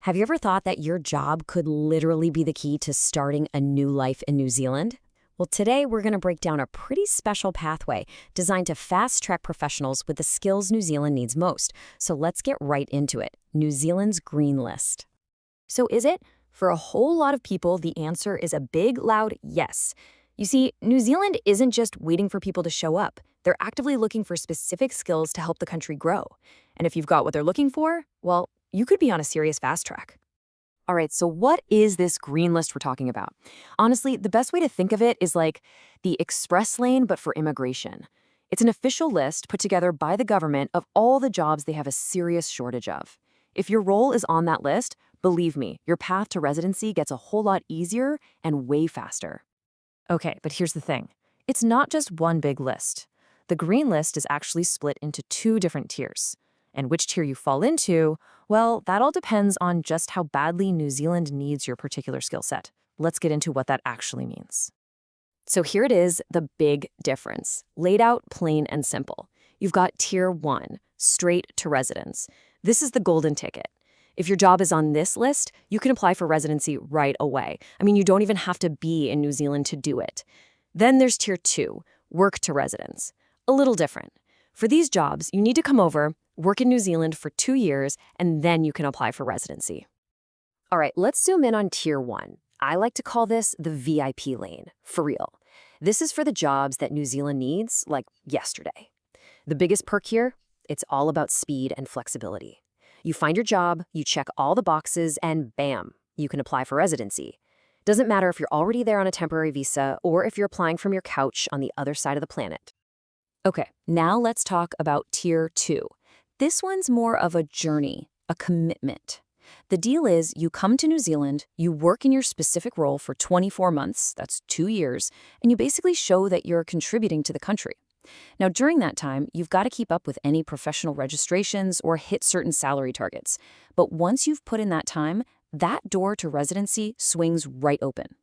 Have you ever thought that your job could literally be the key to starting a new life in New Zealand? Well, today we're going to break down a pretty special pathway designed to fast-track professionals with the skills New Zealand needs most. So let's get right into it. New Zealand's Green List. So is it? For a whole lot of people, the answer is a big, loud yes. You see, New Zealand isn't just waiting for people to show up. They're actively looking for specific skills to help the country grow. And if you've got what they're looking for, well, you could be on a serious fast track. All right, so what is this green list we're talking about? Honestly, the best way to think of it is like the express lane, but for immigration. It's an official list put together by the government of all the jobs they have a serious shortage of. If your role is on that list, believe me, your path to residency gets a whole lot easier and way faster. Okay, but here's the thing. It's not just one big list. The green list is actually split into two different tiers. And which tier you fall into, well, that all depends on just how badly New Zealand needs your particular skill set. Let's get into what that actually means. So here it is, the big difference, laid out plain and simple. You've got Tier 1, straight to residence. This is the golden ticket. If your job is on this list, you can apply for residency right away. I mean, you don't even have to be in New Zealand to do it. Then there's Tier 2, work to residence. A little different. For these jobs, you need to come over, work in New Zealand for 2 years, and then you can apply for residency. All right, let's zoom in on Tier 1. I like to call this the VIP lane, for real. This is for the jobs that New Zealand needs, like yesterday. The biggest perk here? It's all about speed and flexibility. You find your job, you check all the boxes, and bam, you can apply for residency. Doesn't matter if you're already there on a temporary visa or if you're applying from your couch on the other side of the planet. Okay, now let's talk about Tier 2. This one's more of a journey, a commitment. The deal is you come to New Zealand, you work in your specific role for 24 months, that's 2 years, and you basically show that you're contributing to the country. Now, during that time, you've got to keep up with any professional registrations or hit certain salary targets. But once you've put in that time, that door to residency swings right open.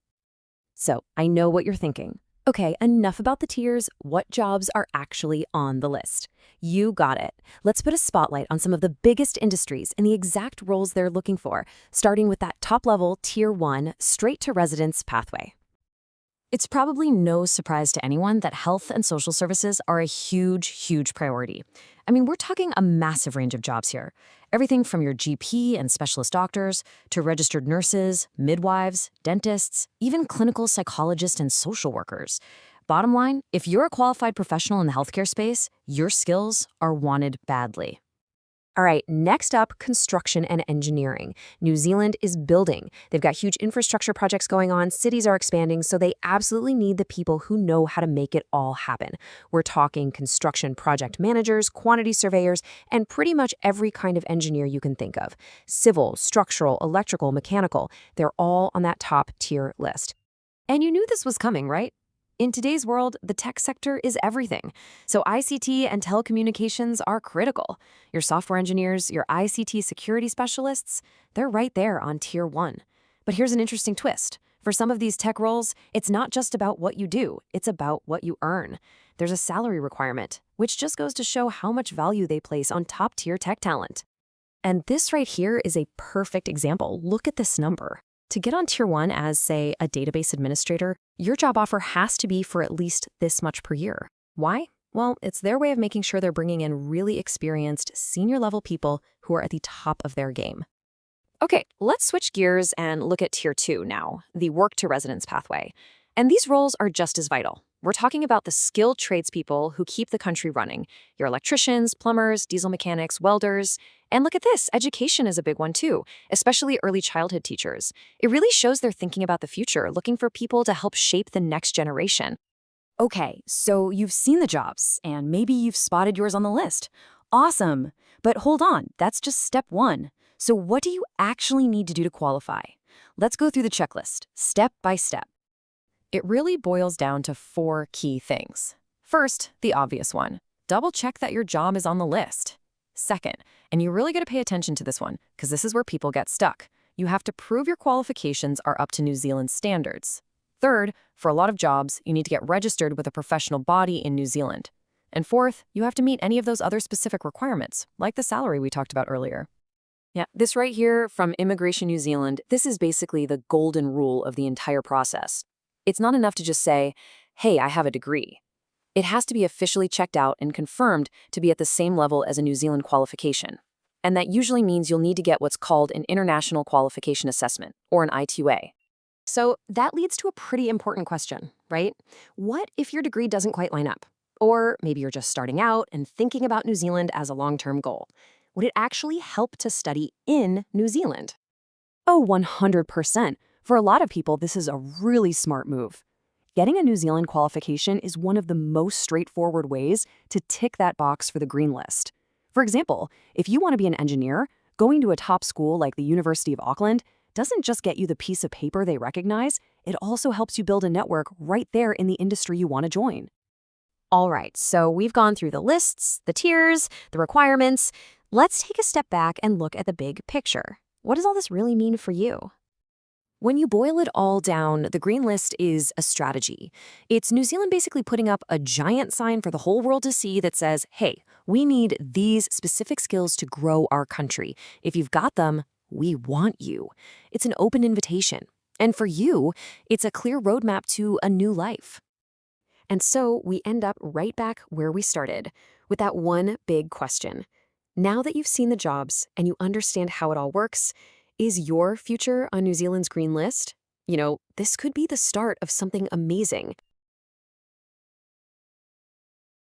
So, I know what you're thinking. Okay, enough about the tiers. What jobs are actually on the list? You got it. Let's put a spotlight on some of the biggest industries and the exact roles they're looking for, starting with that top-level Tier 1 straight to residence pathway. It's probably no surprise to anyone that health and social services are a huge, huge priority. I mean, we're talking a massive range of jobs here. Everything from your GP and specialist doctors to registered nurses, midwives, dentists, even clinical psychologists and social workers. Bottom line, if you're a qualified professional in the healthcare space, your skills are wanted badly. All right, next up, construction and engineering. New Zealand is building. They've got huge infrastructure projects going on, cities are expanding, so they absolutely need the people who know how to make it all happen. We're talking construction project managers, quantity surveyors, and pretty much every kind of engineer you can think of. Civil, structural, electrical, mechanical, they're all on that top tier list. And you knew this was coming, right? In today's world, the tech sector is everything. So ICT and telecommunications are critical. Your software engineers, your ICT security specialists, they're right there on Tier 1. But here's an interesting twist. For some of these tech roles, it's not just about what you do, it's about what you earn. There's a salary requirement, which just goes to show how much value they place on top-tier tech talent. And this right here is a perfect example. Look at this number. To get on Tier 1 as, say, a database administrator, your job offer has to be for at least this much per year. Why? Well, it's their way of making sure they're bringing in really experienced, senior-level people who are at the top of their game. Okay, let's switch gears and look at Tier 2 now, the work to residence pathway. And these roles are just as vital. We're talking about the skilled tradespeople who keep the country running. Your electricians, plumbers, diesel mechanics, welders. And look at this, education is a big one too, especially early childhood teachers. It really shows they're thinking about the future, looking for people to help shape the next generation. Okay, so you've seen the jobs, and maybe you've spotted yours on the list. Awesome! But hold on, that's just step 1. So what do you actually need to do to qualify? Let's go through the checklist, step by step. It really boils down to 4 key things. First, the obvious one. Double check that your job is on the list. Second, and you really got to pay attention to this one, because this is where people get stuck. You have to prove your qualifications are up to New Zealand standards. Third, for a lot of jobs, you need to get registered with a professional body in New Zealand. And fourth, you have to meet any of those other specific requirements, like the salary we talked about earlier. Yeah, this right here from Immigration New Zealand, this is basically the golden rule of the entire process. It's not enough to just say, hey, I have a degree. It has to be officially checked out and confirmed to be at the same level as a New Zealand qualification. And that usually means you'll need to get what's called an International Qualification Assessment, or an I2A. So that leads to a pretty important question, right? What if your degree doesn't quite line up? Or maybe you're just starting out and thinking about New Zealand as a long-term goal. Would it actually help to study in New Zealand? Oh, 100%. For a lot of people, this is a really smart move. Getting a New Zealand qualification is one of the most straightforward ways to tick that box for the green list. For example, if you want to be an engineer, going to a top school like the University of Auckland doesn't just get you the piece of paper they recognize, it also helps you build a network right there in the industry you want to join. All right, so we've gone through the lists, the tiers, the requirements. Let's take a step back and look at the big picture. What does all this really mean for you? When you boil it all down, the green list is a strategy. It's New Zealand basically putting up a giant sign for the whole world to see that says, hey, we need these specific skills to grow our country. If you've got them, we want you. It's an open invitation. And for you, it's a clear roadmap to a new life. And so we end up right back where we started, with that one big question. Now that you've seen the jobs and you understand how it all works, is your future on New Zealand's green list? You know, this could be the start of something amazing.